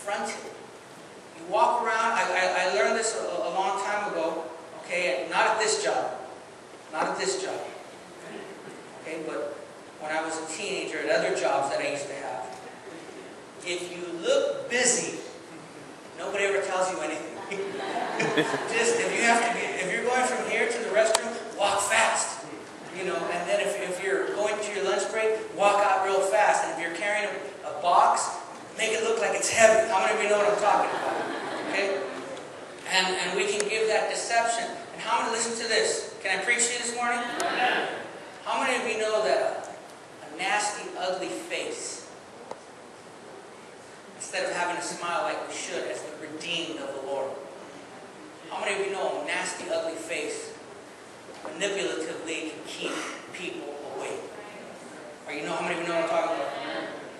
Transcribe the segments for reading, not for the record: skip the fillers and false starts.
confronted. You walk around, I learned this a long time ago, okay, not at this job. Not at this job. Okay, but when I was a teenager at other jobs that I used to have. If you look busy, nobody ever tells you anything. Just if you're going from here to the restroom, walk fast. You know, and then if you're going to your lunch break, walk out real fast. And if you're carrying a box, make it look like it's heavy. How many of you know what I'm talking about? Okay? And we can give that deception. And how many listen to this? Can I preach to you this morning? How many of you know that a nasty, ugly face, instead of having a smile like we should as the redeemed of the Lord, how many of you know a nasty, ugly face manipulatively can keep people away? Or you know how many of you know what I'm talking about?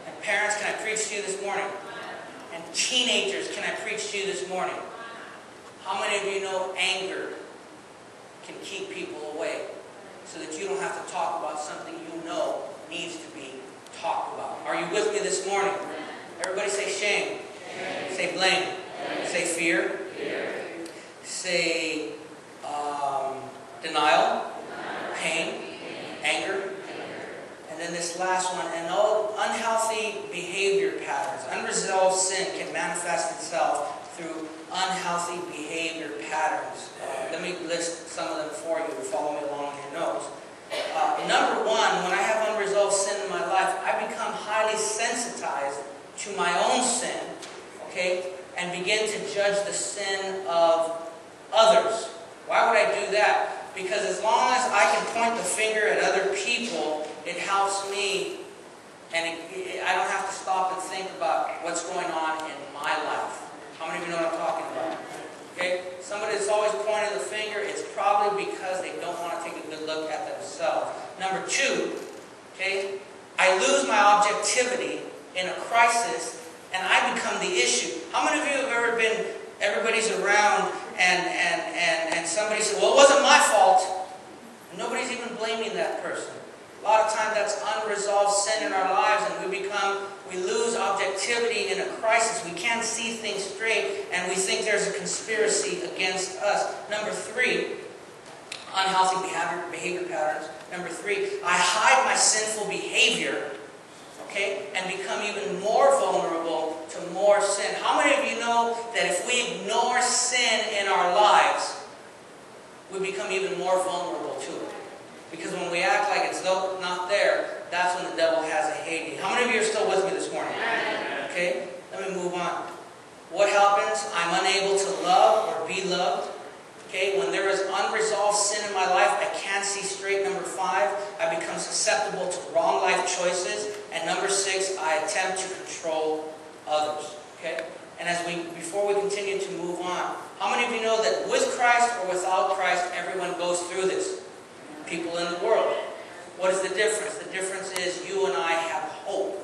And parents, can I preach to you this morning? And teenagers, can I preach to you this morning? How many of you know anger can keep people away so that you don't have to talk about something you know needs to be talked about? Are you with me this morning? Everybody say shame. Shame. Say blame. Blame. Say fear. Fear. Say denial. Pain. Anger. And then this last one, and all unhealthy behavior patterns. Unresolved sin can manifest itself through unhealthy behavior patterns. Let me list some of them for you. Follow me along in your notes. Number one, when I have unresolved sin in my life, I become highly sensitized to my own sin, okay, and begin to judge the sin of others. Why would I do that? Because as long as I can point the finger at other people, it helps me, and I don't have to stop and think about what's going on in my life. How many of you know what I'm talking about? Okay? Somebody that's always pointing the finger, it's probably because they don't want to take a good look at themselves. Number two, okay, I lose my objectivity in a crisis, and I become the issue. How many of you have ever been, everybody's around, and somebody said, well, it wasn't my fault. And nobody's even blaming that person. A lot of times that's unresolved sin in our lives, and we lose objectivity in a crisis. We can't see things straight, and we think there's a conspiracy against us. Number three, unhealthy behavior patterns. Number three, I hide my sinful behavior, okay, and become even more vulnerable to more sin. How many of you know that if we ignore sin in our lives, we become even more vulnerable to it? Because when we act like it's not there, that's when the devil has a heyday. How many of you are still with me this morning? Okay, let me move on. What happens? I'm unable to love or be loved. Okay, when there is unresolved sin in my life, I can't see straight. Number five, I become susceptible to wrong life choices. And number six, I attempt to control others. Okay, and before we continue to move on, how many of you know that with Christ or without Christ, everyone goes through this? People in the world. What is the difference? The difference is you and I have hope.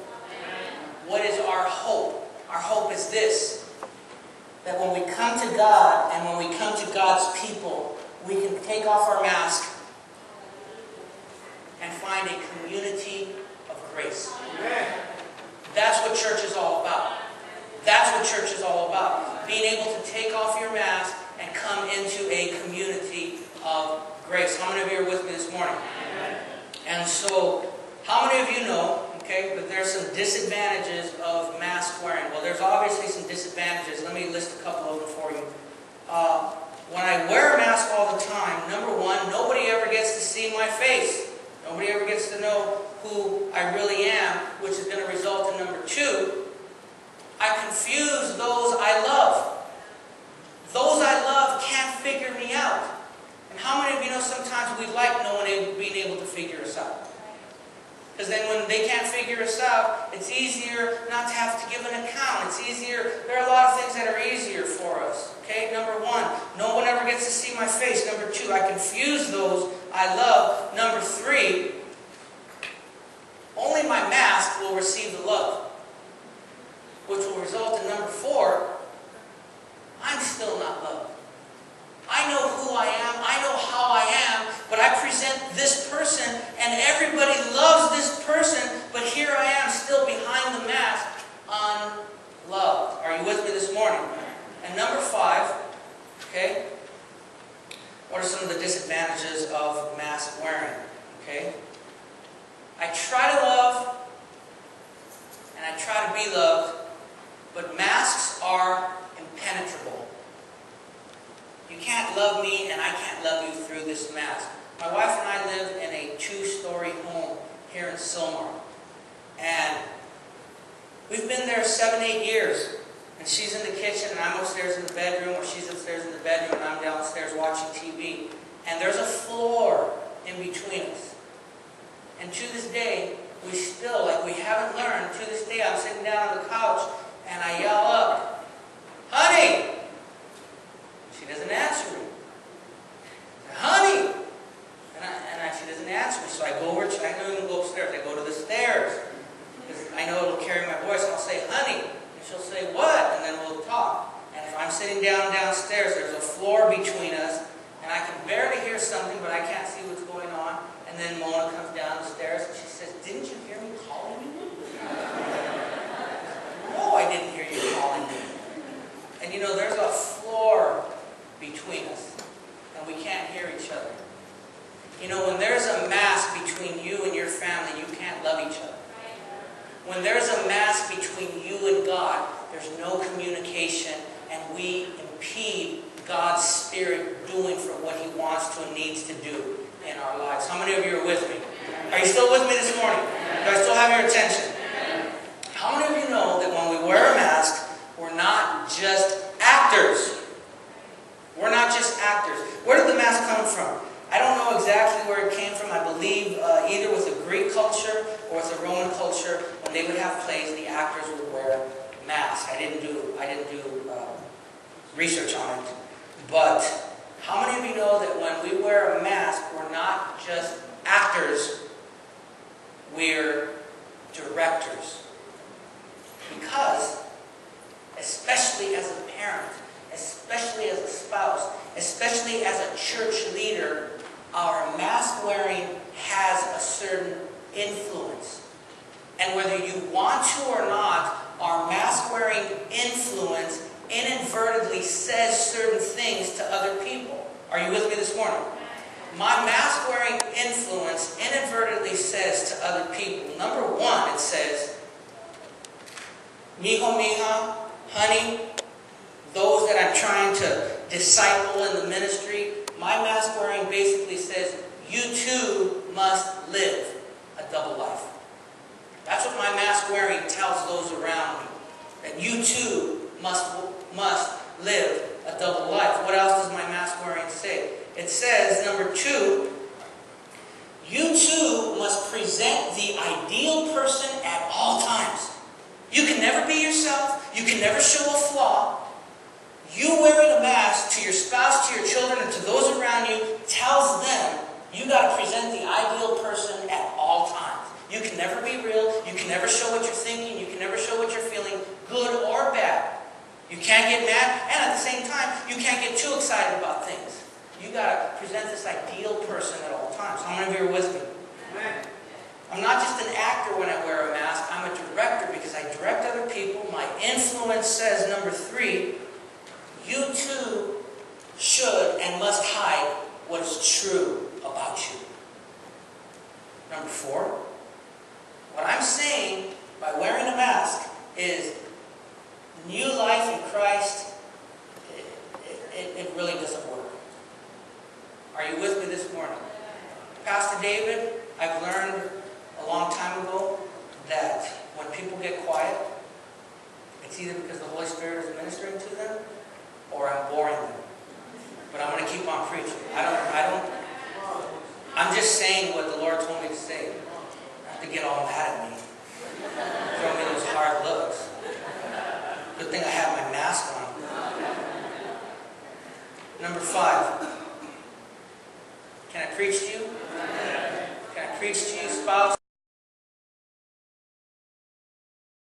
What is our hope? Our hope is this: that when we come to God and when we come to God's people, we can take off our mask and find a community of grace. That's what church is all about. That's what church is all about. Being able to take off your mask and come into a community of grace. How many of you are with me this morning? And so, how many of you know, okay, that there's some disadvantages of mask wearing? Well, there's obviously some disadvantages. Let me list a couple of them for you. When I wear a mask all the time, number one, nobody ever gets to see my face. Nobody ever gets to know who I really am, which is going to result in number two, I confuse those I love. Those I love can't figure me out. And how many of you know sometimes we like no one being able to figure us out? Because then when they can't figure us out, it's easier not to have to give an account. It's easier. There are a lot of things that are easier for us. Okay, number one, no one ever gets to see my face. Number two, I confuse those I love. Number three, only my mask will receive the love, which will result in number four, I'm still not loved. I know who I am, I know how I am, but I present this person and everybody loves this person, but here I am still behind the mask, unloved. Are you with are some of the disadvantages of mask wearing? Okay? I try to love and I try to be loved, but masks are impenetrable. You can't love me and I can't love you through this mask. My wife and I live in a 2-story home here in Sylmar. And we've been there 7-8 years. And she's in the kitchen and I'm upstairs in the bedroom, or she's upstairs in the bedroom and I'm downstairs watching TV. And there's a floor in between us. And to this day, we still, like we haven't learned, to this day I'm sitting down on the couch and I yell up, "Honey!" She doesn't answer me. "Honey!" And she doesn't answer me. So I go over, I don't even go upstairs, I go to the stairs. Because I know it'll carry my voice, and I'll say, "Honey." And she'll say, "What?" And then we'll talk. And if I'm sitting downstairs, there's a floor between us, and I can barely hear something, but I can't see what's going on. And then Mona comes down the stairs and she says, "Didn't you hear me calling you?" "No, I didn't hear you calling me." And you know, there's a floor between us, and we can't hear each other. You know, when there's a mask between you and your family, you can't love each other. When there's a mask between you and God, there's no communication, and we impede God's Spirit doing for what He wants to and needs to do in our lives. How many of you are with me? Are you still with me this morning? Do I still have your attention? How many of you know that when we wear a mask, we're not just actors? We're not just actors. Where did the mask come from? I don't know exactly where it came from. I believe either with the Greek culture or with the Roman culture, when they would have plays, the actors would wear masks. I didn't do research on it. But how many of you know that when we wear a mask, we're not just actors, we're directors? Because, especially as a parent, especially as a spouse, especially as a church leader, our mask wearing has a certain influence. And whether you want to or not, our mask wearing influence inadvertently says certain things to other people. Are you with me this morning? My mask wearing influence inadvertently says to other people, number one, it says, "Mijo, mija," honey, those that I'm trying to disciple in the ministry, my mask wearing basically says, you too must live a double life. That's what my mask wearing tells those around me. That you too must live a double life. What else does my mask wearing say? It says, number two, you too must present the ideal person at all times. You can never be yourself. You can never show a flaw. You wearing a mask to your spouse, to your children, and to those around you tells them you got to present the ideal person at all times. You can never be real. You can never show what you're thinking. You can never show what you're feeling, good or bad. You can't get mad, and at the same time, you can't get too excited about things. You got to present this ideal person at all times. How many of you are with me? Amen. I'm not just an actor when I wear a mask. I'm a director because I direct other people. My influence says, number three, you too should and must hide what is true about you. Number four, what I'm saying by wearing a mask is new life in Christ, it really doesn't work. Are you with me this morning? Pastor David, I've learned a long time ago that when people get quiet, it's either because the Holy Spirit is ministering to them or I'm boring them. But I'm going to keep on preaching. I'm just saying what the Lord told me to say. Not to get all mad at me. Throw me those hard looks.